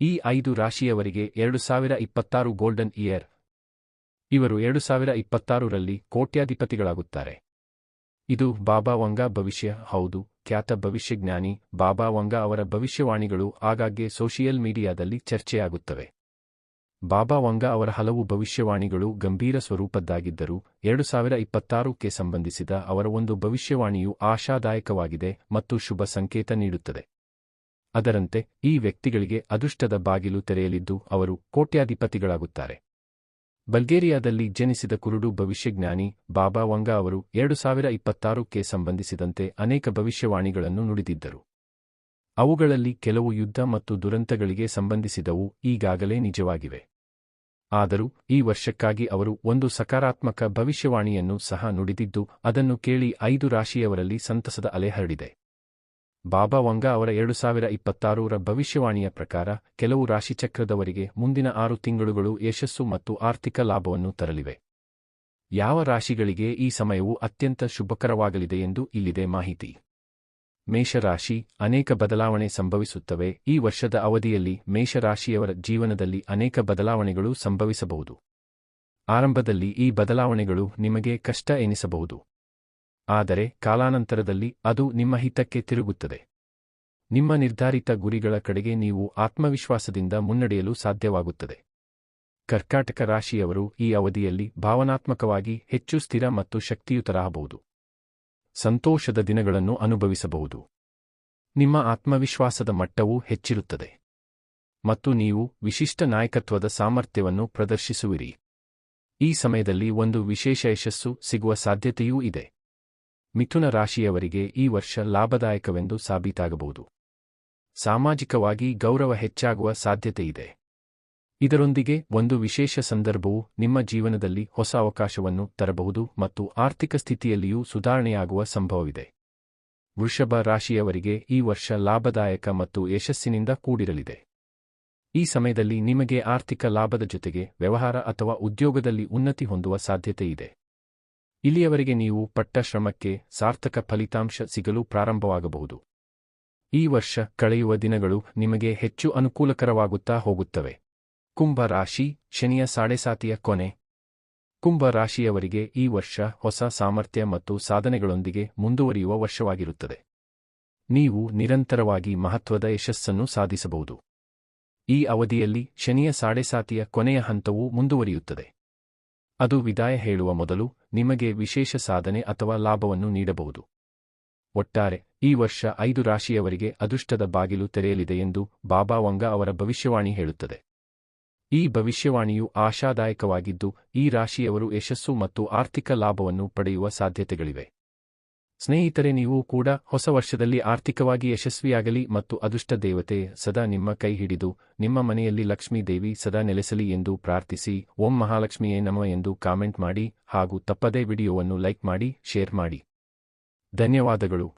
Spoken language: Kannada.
ಈ 5 ರಾಶಿಯವರಿಗೆ 2026 ಗೋಲ್ಡನ್ ಇಯರ್. ಇವರು 2026ರಲ್ಲಿ ಕೋಟ್ಯಾಧಿಪತಿಗಳಾಗುತ್ತಾರೆ. ಇದು ಬಾಬಾ ವಂಗಾ ಭವಿಷ್ಯ. ಹೌದು, ಖ್ಯಾತ ಭವಿಷ್ಯಜ್ಞಾನಿ ಬಾಬಾ ವಂಗಾ ಅವರ ಭವಿಷ್ಯವಾಣಿಗಳು ಆಗಾಗ್ಗೆ ಸೋಷಿಯಲ್ ಮೀಡಿಯಾದಲ್ಲಿ ಚರ್ಚೆಯಾಗುತ್ತವೆ. ಬಾಬಾ ವಂಗಾ ಅವರ ಹಲವು ಭವಿಷ್ಯವಾಣಿಗಳು ಗಂಭೀರ ಸ್ವರೂಪದ್ದಾಗಿದ್ದರೂ 2026ಕ್ಕೆ ಸಂಬಂಧಿಸಿದ ಅವರ ಒಂದು ಭವಿಷ್ಯವಾಣಿಯು ಆಶಾದಾಯಕವಾಗಿದೆ ಮತ್ತು ಶುಭ ಸಂಕೇತ ನೀಡುತ್ತದೆ. ಅದರಂತೆ ಈ ವ್ಯಕ್ತಿಗಳಿಗೆ ಅದೃಷ್ಟದ ಬಾಗಿಲು ತೆರೆಯಲಿದ್ದು ಅವರು ಕೋಟ್ಯಾಧಿಪತಿಗಳಾಗುತ್ತಾರೆ. ಬಲ್ಗೇರಿಯಾದಲ್ಲಿ ಜನಿಸಿದ ಕುರುಡು ಭವಿಷ್ಯಜ್ಞಾನಿ ಬಾಬಾ ವಂಗಾ ಅವರು 2026ಕ್ಕೆ ಸಂಬಂಧಿಸಿದಂತೆ ಅನೇಕ ಭವಿಷ್ಯವಾಣಿಗಳನ್ನು ನುಡಿದಿದ್ದರು. ಅವುಗಳಲ್ಲಿ ಕೆಲವು ಯುದ್ಧ ಮತ್ತು ದುರಂತಗಳಿಗೆ ಸಂಬಂಧಿಸಿದವು ಈಗಾಗಲೇ ನಿಜವಾಗಿವೆ. ಆದರೂ ಈ ವರ್ಷಕ್ಕಾಗಿ ಅವರು ಒಂದು ಸಕಾರಾತ್ಮಕ ಭವಿಷ್ಯವಾಣಿಯನ್ನು ಸಹ ನುಡಿದಿದ್ದು ಅದನ್ನು ಕೇಳಿ 5 ರಾಶಿಯವರಲ್ಲಿ ಸಂತಸದ ಅಲೆ ಹರಡಿದೆ. ಬಾಬಾ ವಂಗಾ ಅವರ 2026ರ ಭವಿಷ್ಯವಾಣಿಯ ಪ್ರಕಾರ ಕೆಲವು ರಾಶಿಚಕ್ರದವರಿಗೆ ಮುಂದಿನ 6 ತಿಂಗಳುಗಳು ಯಶಸ್ಸು ಮತ್ತು ಆರ್ಥಿಕ ಲಾಭವನ್ನು ತರಲಿವೆ. ಯಾವ ರಾಶಿಗಳಿಗೆ ಈ ಸಮಯವು ಅತ್ಯಂತ ಶುಭಕರವಾಗಲಿದೆ ಎಂದು ಇಲ್ಲಿದೆ ಮಾಹಿತಿ. ಮೇಷರಾಶಿ. ಅನೇಕ ಬದಲಾವಣೆ ಸಂಭವಿಸುತ್ತವೆ. ಈ ವರ್ಷದ ಅವಧಿಯಲ್ಲಿ ಮೇಷರಾಶಿಯವರ ಜೀವನದಲ್ಲಿ ಅನೇಕ ಬದಲಾವಣೆಗಳು ಸಂಭವಿಸಬಹುದು. ಆರಂಭದಲ್ಲಿ ಈ ಬದಲಾವಣೆಗಳು ನಿಮಗೆ ಕಷ್ಟ ಎನಿಸಬಹುದು. ಆದರೆ ಕಾಲಾನಂತರದಲ್ಲಿ ಅದು ನಿಮ್ಮ ಹಿತಕ್ಕೆ ತಿರುಗುತ್ತದೆ. ನಿಮ್ಮ ನಿರ್ಧಾರಿತ ಗುರಿಗಳ ಕಡೆಗೆ ನೀವು ಆತ್ಮವಿಶ್ವಾಸದಿಂದ ಮುನ್ನಡೆಯಲು ಸಾಧ್ಯವಾಗುತ್ತದೆ. ಕರ್ಕಾಟಕ ರಾಶಿಯವರು ಈ ಅವಧಿಯಲ್ಲಿ ಭಾವನಾತ್ಮಕವಾಗಿ ಹೆಚ್ಚು ಸ್ಥಿರ ಮತ್ತು ಶಕ್ತಿಯುತರಾಗಬಹುದು. ಸಂತೋಷದ ದಿನಗಳನ್ನು ಅನುಭವಿಸಬಹುದು. ನಿಮ್ಮ ಆತ್ಮವಿಶ್ವಾಸದ ಮಟ್ಟವೂ ಹೆಚ್ಚಿರುತ್ತದೆ ಮತ್ತು ನೀವು ವಿಶಿಷ್ಟ ನಾಯಕತ್ವದ ಸಾಮರ್ಥ್ಯವನ್ನು ಪ್ರದರ್ಶಿಸುವಿರಿ. ಈ ಸಮಯದಲ್ಲಿ ಒಂದು ವಿಶೇಷ ಯಶಸ್ಸು ಸಿಗುವ ಸಾಧ್ಯತೆಯೂ ಇದೆ. ಮಿಥುನ ರಾಶಿಯವರಿಗೆ ಈ ವರ್ಷ ಲಾಭದಾಯಕವೆಂದು ಸಾಬೀತಾಗಬಹುದು. ಸಾಮಾಜಿಕವಾಗಿ ಗೌರವ ಹೆಚ್ಚಾಗುವ ಸಾಧ್ಯತೆಯಿದೆ. ಇದರೊಂದಿಗೆ ಒಂದು ವಿಶೇಷ ಸಂದರ್ಭವು ನಿಮ್ಮ ಜೀವನದಲ್ಲಿ ಹೊಸ ಅವಕಾಶವನ್ನು ತರಬಹುದು ಮತ್ತು ಆರ್ಥಿಕ ಸ್ಥಿತಿಯಲ್ಲಿಯೂ ಸುಧಾರಣೆಯಾಗುವ ಸಂಭವವಿದೆ. ವೃಷಭ ರಾಶಿಯವರಿಗೆ ಈ ವರ್ಷ ಲಾಭದಾಯಕ ಮತ್ತು ಯಶಸ್ಸಿನಿಂದ ಕೂಡಿರಲಿದೆ. ಈ ಸಮಯದಲ್ಲಿ ನಿಮಗೆ ಆರ್ಥಿಕ ಲಾಭದ ಜೊತೆಗೆ ವ್ಯವಹಾರ ಅಥವಾ ಉದ್ಯೋಗದಲ್ಲಿ ಉನ್ನತಿ ಹೊಂದುವ ಸಾಧ್ಯತೆಯಿದೆ. ಇಲ್ಲಿಯವರೆಗೆ ನೀವು ಪಟ್ಟ ಶ್ರಮಕ್ಕೆ ಸಾರ್ಥಕ ಫಲಿತಾಂಶ ಸಿಗಲು ಪ್ರಾರಂಭವಾಗಬಹುದು. ಈ ವರ್ಷ ಕಳೆಯುವ ದಿನಗಳು ನಿಮಗೆ ಹೆಚ್ಚು ಅನುಕೂಲಕರವಾಗುತ್ತಾ ಹೋಗುತ್ತವೆ. ಕುಂಭ ರಾಶಿ. ಶನಿಯ ಸಾಡೆಸಾತಿಯ ಕೊನೆ. ಕುಂಭ ರಾಶಿಯವರಿಗೆ ಈ ವರ್ಷ ಹೊಸ ಸಾಮರ್ಥ್ಯ ಮತ್ತು ಸಾಧನೆಗಳೊಂದಿಗೆ ಮುಂದುವರಿಯುವ ವರ್ಷವಾಗಿರುತ್ತದೆ. ನೀವು ನಿರಂತರವಾಗಿ ಮಹತ್ವದ ಯಶಸ್ಸನ್ನು ಸಾಧಿಸಬಹುದು. ಈ ಅವಧಿಯಲ್ಲಿ ಶನಿಯ ಸಾಡೆಸಾತಿಯ ಕೊನೆಯ ಹಂತವು ಮುಂದುವರಿಯುತ್ತದೆ. ಅದು ವಿದಾಯ ಹೇಳುವ ಮೊದಲು ನಿಮಗೆ ವಿಶೇಷ ಸಾಧನೆ ಅಥವಾ ಲಾಭವನ್ನು ನೀಡಬಹುದು. ಒಟ್ಟಾರೆ ಈ ವರ್ಷ 5 ರಾಶಿಯವರಿಗೆ ಅದೃಷ್ಟದ ಬಾಗಿಲು ತೆರೆಯಲಿದೆ ಎಂದು ಬಾಬಾ ವಂಗಾ ಅವರ ಭವಿಷ್ಯವಾಣಿ ಹೇಳುತ್ತದೆ. ಈ ಭವಿಷ್ಯವಾಣಿಯು ಆಶಾದಾಯಕವಾಗಿದ್ದು ಈ ರಾಶಿಯವರು ಯಶಸ್ಸು ಮತ್ತು ಆರ್ಥಿಕ ಲಾಭವನ್ನು ಪಡೆಯುವ ಸಾಧ್ಯತೆಗಳಿವೆ. ಸ್ನೇಹಿತರೆ, ನೀವು ಕೂಡ ಹೊಸ ವರ್ಷದಲ್ಲಿ ಆರ್ಥಿಕವಾಗಿ ಯಶಸ್ವಿಯಾಗಲಿ ಮತ್ತು ಅದೃಷ್ಟ ದೇವತೆ ಸದಾ ನಿಮ್ಮ ಕೈ ಹಿಡಿದು ನಿಮ್ಮ ಮನೆಯಲ್ಲಿ ಲಕ್ಷ್ಮೀ ದೇವಿ ಸದಾ ನೆಲೆಸಲಿ ಎಂದು ಪ್ರಾರ್ಥಿಸಿ ಓಂ ಮಹಾಲಕ್ಷ್ಮಿಯೇ ನಮಃ ಎಂದು ಕಾಮೆಂಟ್ ಮಾಡಿ ಹಾಗೂ ತಪ್ಪದೇ ವಿಡಿಯೋವನ್ನು ಲೈಕ್ ಮಾಡಿ, ಶೇರ್ ಮಾಡಿ. ಧನ್ಯವಾದಗಳು.